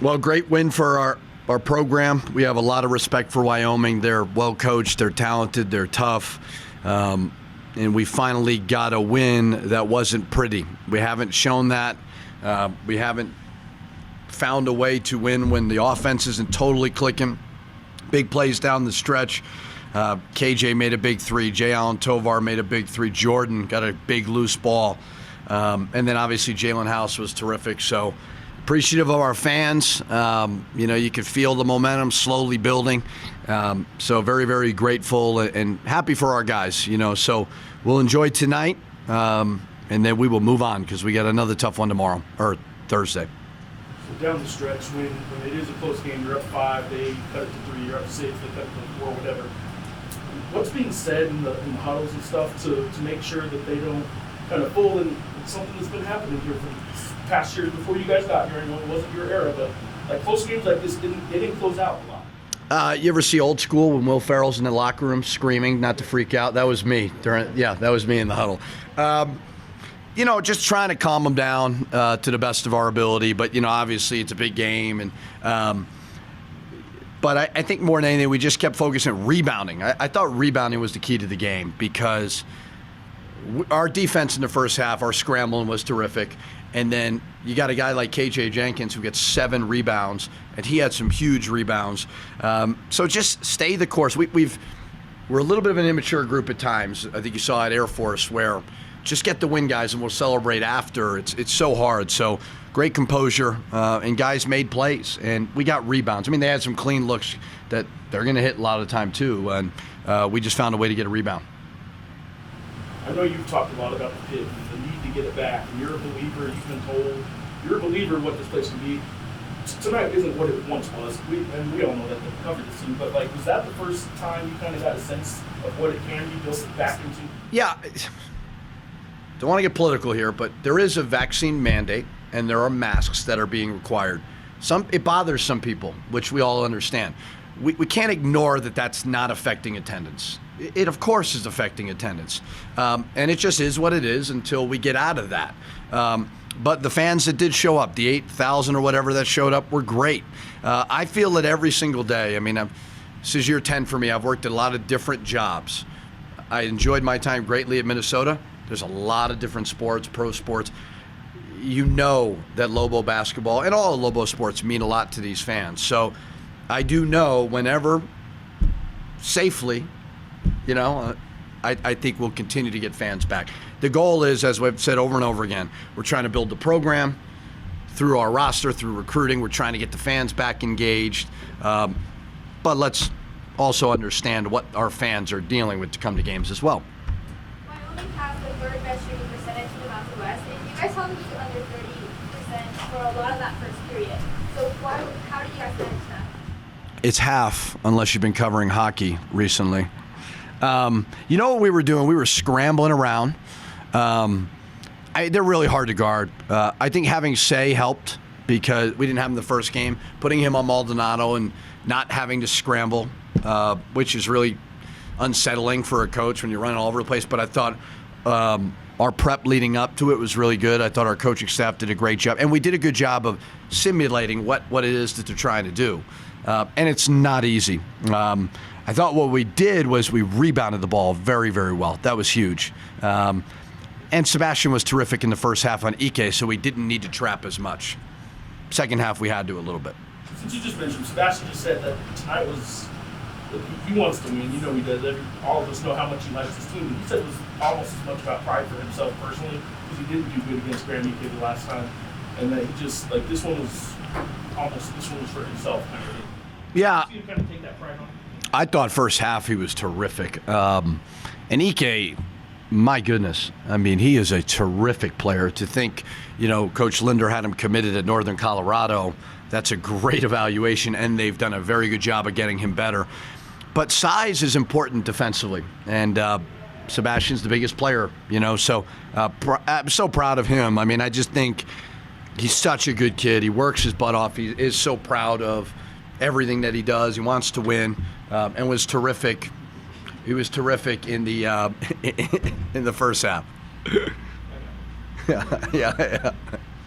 Well, great win for our program. We have a lot of respect for Wyoming. They're well coached, they're talented, they're tough. And we finally got a win that wasn't pretty. We haven't shown that. We haven't found a way to win when the offense isn't totally clicking. Big plays down the stretch. KJ made a big three. J. Allen Tovar made a big three. Jordan got a big loose ball. And then obviously Jalen House was terrific. So appreciative of our fans. You could feel the momentum slowly building. So very, very grateful and happy for our guys. So we'll enjoy tonight, and then we will move on because we got another tough one tomorrow or Thursday. So down the stretch, when it is a close game, you're up 5, they cut it to 3, you're up 6, they cut it to 4, whatever. What's being said in the huddles and stuff to make sure that they don't kind of fold in something that's been happening here for past years before you guys got here? I know it wasn't your era, but like close games like this didn't close out a lot. You ever see Old School when Will Ferrell's in the locker room screaming not to freak out? That was me. That was me in the huddle. Just trying to calm them down to the best of our ability. But, obviously it's a big game. But I think more than anything, we just kept focusing on rebounding. I thought rebounding was the key to the game because our defense in the first half, our scrambling was terrific. And then you got a guy like KJ Jenkins who gets 7 rebounds, and he had some huge rebounds. So just stay the course. We're a little bit of an immature group at times. I think you saw at Air Force where just get the win, guys, and we'll celebrate after. It's so hard. So great composure, and guys made plays, and we got rebounds. I mean, they had some clean looks that they're going to hit a lot of the time too, and we just found a way to get a rebound. I know you've talked a lot about the pit and the need to get it back, and you're a believer. You've been told you're a believer in what this place can be. Tonight isn't what it once was, and we all know that the cover this team. But was that the first time you kind of got a sense of what it can be built back into? Yeah. Don't want to get political here, but there is a vaccine mandate, and there are masks that are being required. It bothers some people, which we all understand. We can't ignore that that's not affecting attendance. It of course is affecting attendance, and it just is what it is until we get out of that. But the fans that did show up, the 8,000 or whatever that showed up, were great. I feel it every single day. I mean, this is year 10 for me. I've worked at a lot of different jobs. I enjoyed my time greatly at Minnesota. There's a lot of different sports, pro sports. You know that Lobo basketball and all Lobo sports mean a lot to these fans. So I do know whenever safely, I think we'll continue to get fans back. The goal is, as we've said over and over again, we're trying to build the program through our roster, through recruiting. We're trying to get the fans back engaged. But let's also understand what our fans are dealing with to come to games as well. Wyoming has the third best shooting percentage in the Mountain West, and you guys held them to under 30% for a lot of that first period. So how do you guys manage that? It's half, unless you've been covering hockey recently. You know what we were doing? We were scrambling around. They're really hard to guard. I think having Say helped because we didn't have him the first game. Putting him on Maldonado and not having to scramble, which is really unsettling for a coach when you're running all over the place. But I thought our prep leading up to it was really good. I thought our coaching staff did a great job. And we did a good job of simulating what it is that they're trying to do. And it's not easy. I thought what we did was we rebounded the ball very, very well. That was huge. And Sebastian was terrific in the first half on Ike, so we didn't need to trap as much. Second half, we had to a little bit. Since you just mentioned, Sebastian just said that tonight was, he wants to win. You know he does. All of us know how much he likes his team. He said it was almost as much about pride for himself personally, because he didn't do good against Grand Ike the last time. And that he just, this one was for himself kind of thing. Yeah. So you kind of take that pride on. I thought first half he was terrific. And Ike, my goodness, I mean, he is a terrific player. To think, Coach Linder had him committed at Northern Colorado, that's a great evaluation, and they've done a very good job of getting him better. But size is important defensively, and Sebastian's the biggest player, so I'm so proud of him. I mean, I just think he's such a good kid. He works his butt off. He is so proud of everything that he does. He wants to win, and was terrific. He was terrific in the in the first half. Yeah.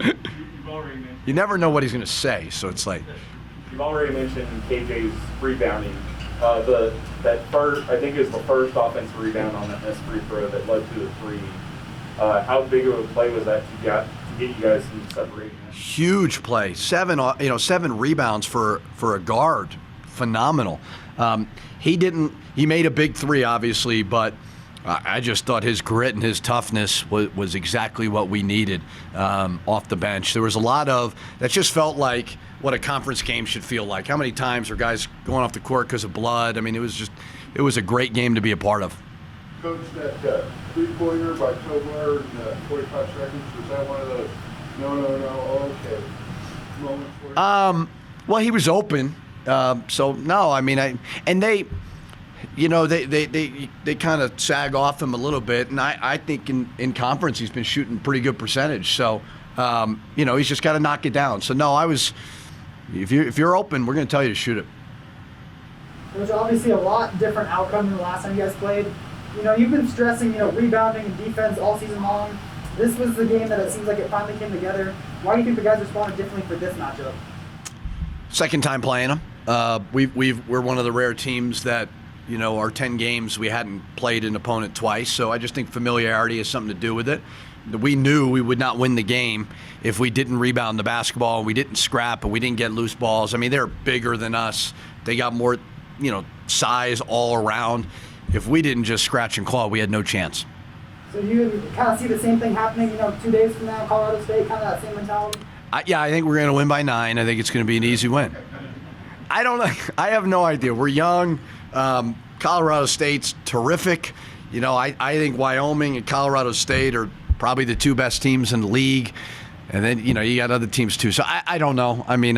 You've already, man. you never know what he's going to say. So it's like, You've already mentioned KJ's rebounding. That first, I think it was the first offensive rebound on that missed free throw that led to the three. How big of a play was that to get you guys some separation? huge play. 7 rebounds for a guard. Phenomenal. He made a big three, obviously, but I just thought his grit and his toughness was exactly what we needed off the bench. There was a lot of that just felt like what a conference game should feel like. How many times are guys going off the court because of blood? I mean, it was a great game to be a part of. Coach, that three-pointer by Tovar in 45 seconds, was that one of those okay moments for you? Well, he was open, so no. I mean, they kind of sag off him a little bit, and I think in conference he's been shooting pretty good percentage. So he's just got to knock it down. So no, if you're open, we're going to tell you to shoot it. There's obviously a lot different outcome than the last time you guys played. You've been stressing, rebounding and defense all season long. This was the game that it seems like it finally came together. Why do you think the guys responded differently for this matchup? Second time playing them. We're one of the rare teams that, our 10 games we hadn't played an opponent twice. So I just think familiarity has something to do with it. We knew we would not win the game if we didn't rebound the basketball, we didn't scrap, and we didn't get loose balls. I mean, they're bigger than us. They got more, size all around. If we didn't just scratch and claw, we had no chance. So you kind of see the same thing happening, 2 days from now, Colorado State, kind of that same mentality? I think we're going to win by 9. I think it's going to be an easy win. I don't know. I have no idea. We're young. Colorado State's terrific. I think Wyoming and Colorado State are probably the 2 best teams in the league. And then, you got other teams too. So I don't know. I mean,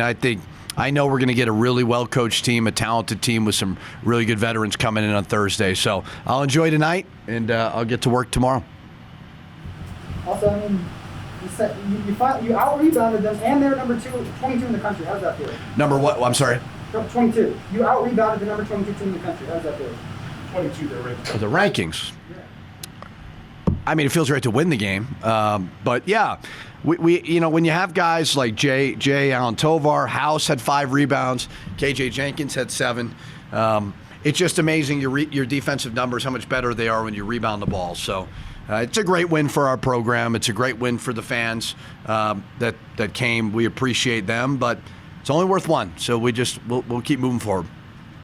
I know we're going to get a really well-coached team, a talented team with some really good veterans coming in on Thursday. So I'll enjoy tonight, and I'll get to work tomorrow. Also, I mean, you out-rebounded them, and they're number 22 in the country. How does that feel? Number what? I'm sorry? 22. You out-rebounded the number 22 team in the country. How does that feel? 22, they're ranked. The rankings. I mean, it feels right to win the game. But, yeah, we when you have guys like Jay Allen Tovar, House had 5 rebounds, KJ Jenkins had 7. It's just amazing your defensive numbers, how much better they are when you rebound the ball. So it's a great win for our program. It's a great win for the fans that came. We appreciate them, but it's only worth 1. So we'll keep moving forward.